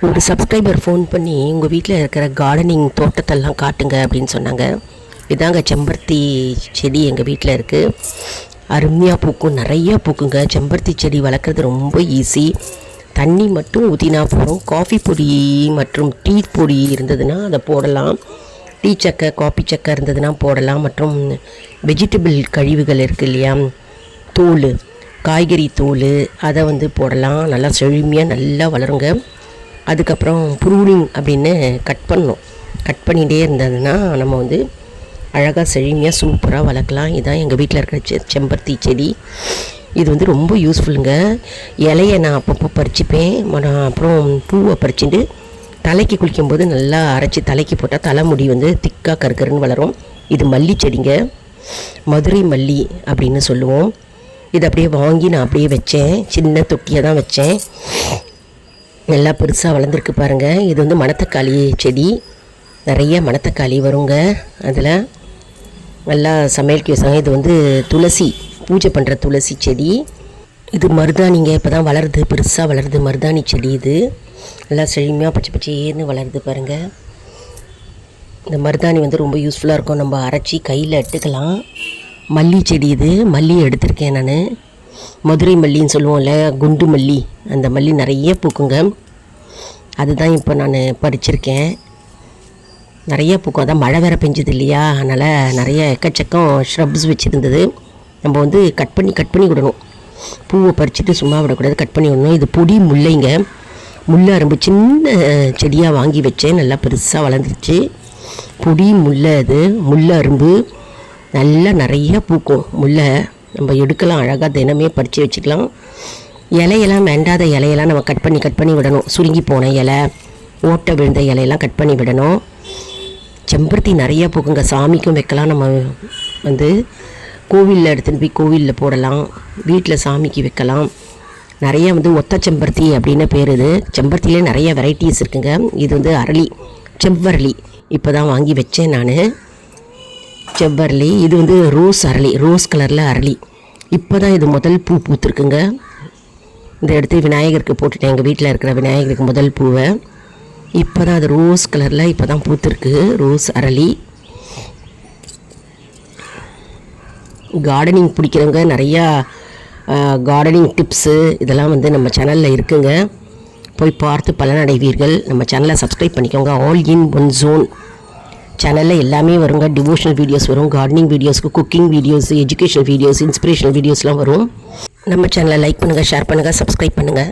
ஒரு subscriber phone பண்ணி உங்கள் வீட்டில் இருக்கிற கார்டனிங் தோட்டத்தெல்லாம் காட்டுங்க அப்படின்னு சொன்னாங்க. இதாங்க செம்பருத்தி செடி எங்கள் வீட்டில் இருக்குது. அருமையாக பூக்கும், நிறையா பூக்குங்க. செம்பருத்தி செடி வளர்க்குறது ரொம்ப ஈஸி. தண்ணி மட்டும் ஊற்றினா போகிறோம். காஃபி பொடி மற்றும் டீ பொடி இருந்ததுன்னா அதை போடலாம். டீ சக்கை, காஃபி சக்கை இருந்ததுன்னா போடலாம். மற்றும் வெஜிடபிள் கழிவுகள் இருக்குது இல்லையா, தோல், காய்கறி தோல், அதை போடலாம். நல்லா செழுமையாக நல்லா வளருங்க. அதுக்கப்புறம் ப்ரூனிங் அப்படின்னு கட் பண்ணணும். கட் பண்ணிகிட்டே இருந்ததுன்னா நம்ம அழகாக செழுமையாக சூப்பராக வளர்க்கலாம். இதுதான் எங்கள் வீட்டில் இருக்கிற செம்பருத்தி செடி. இது ரொம்ப யூஸ்ஃபுல்லுங்க. இலையை நான் அப்பப்போ பறிச்சுப்பேன். அப்புறம் பூவை பறிச்சுட்டு தலைக்கு குளிக்கும்போது நல்லா அரைச்சி தலைக்கு போட்டால் தலைமுடி திக்காக கருக்கருன்னு வளரும். இது மல்லி செடிங்க, மதுரை மல்லி அப்படின்னு சொல்லுவோம். இது அப்படியே வாங்கி நான் அப்படியே வச்சேன். சின்ன தொட்டியை தான் வச்சேன். நல்லா பெருசாக வளர்ந்துருக்கு பாருங்கள். இது மணத்தக்காளி செடி. நிறைய மணத்தக்காளி வருங்க. அதில் நல்லா சமையலுக்கு யூஸ் ஆகும். இது துளசி, பூஜை பண்ணுற துளசி செடி. இது மருதாணிங்க, இப்போ தான் வளருது, பெருசாக வளருது. மருதாணி செடி இது நல்லா செழுமையாக பச்சை பச்சைன்னு வளருது பாருங்கள். இந்த மருதாணி ரொம்ப யூஸ்ஃபுல்லாக இருக்கும். நம்ம அரைச்சி கையில் எடுத்துக்கலாம். மல்லி செடி, இது மல்லி எடுத்திருக்கேன் நான். மதுரை மல்லின்னு சொல்லுவோம்ல, குண்டு மல்லி, அந்த மல்லி நிறைய பூக்குங்க. அதுதான் இப்போ நான் பறிச்சிருக்கேன். நிறைய பூக்கும். அதான் மழை வேறு பெஞ்சது இல்லையா, அதனால் நிறைய எக்கச்சக்கம் ஷ்ரப்ஸ் வச்சுருந்தது. நம்ம கட் பண்ணி விடணும். பூவை பறிச்சுட்டு சும்மா விடக்கூடாது, கட் பண்ணி விடணும். இது பொடி முல்லைங்க, முல்லை அரும்பு. சின்ன செடியாக வாங்கி வச்சேன், நல்லா பெருசாக வளர்ந்துருச்சு. பொடி முல்லை, அது முல்லை அரும்பு. நல்லா நிறைய பூக்கும் முல்லை. நம்ம எடுக்கலாம், அழகாக தினமே பறித்து வச்சுக்கலாம். இலையெல்லாம் வேண்டாத இலையெல்லாம் நம்ம கட் பண்ணி விடணும். சுருங்கி போன இலை, ஓட்டை விழுந்த இலையெல்லாம் கட் பண்ணி விடணும். செம்பருத்தி நிறையா பூக்குங்க. சாமிக்கும் வைக்கலாம். நம்ம கோவிலில் எடுத்துகிட்டு போய் கோவிலில் போடலாம். வீட்டில் சாமிக்கு வைக்கலாம். நிறைய ஒத்த செம்பருத்தி அப்படின்னு பேர். இது செம்பருத்திலே நிறைய வெரைட்டிஸ் இருக்குங்க. இது அரளி, செவ்வரளி. இப்போ தான் வாங்கி வச்சேன் நான். செவ்வரளி. இது ரோஸ் அரளி, ரோஸ் கலரில் அரளி. இப்போ தான் இது முதல் பூ பூத்துருக்குங்க. இந்த எடுத்து விநாயகருக்கு போட்டுட்டேன். எங்கள் வீட்டில் இருக்கிற விநாயகருக்கு முதல் பூவை. இப்போ தான் அது ரோஸ் கலரில் இப்போ தான் பூத்துருக்கு, ரோஸ் அரளி. கார்டனிங் பிடிக்கிறவங்க நிறையா கார்டனிங் டிப்ஸு இதெல்லாம் நம்ம சேனலில் இருக்குங்க. போய் பார்த்து பலனடைவீர்கள். நம்ம சேனலை சப்ஸ்கிரைப் பண்ணிக்கோங்க. ஆல் இன் ஒன் ஜோன் சேனலில் எல்லாமே வருங்க. டிவோஷனல் வீடியோஸ் வரும், கார்டனிங் வீடியோஸ்க்கு, cooking videos, educational videos, inspirational வீடியோஸ்லாம் வரும். நம்ம சேனலை லைக் பண்ணுங்கள், ஷேர் பண்ணுங்கள், சப்ஸ்கிரைப் பண்ணுங்கள்.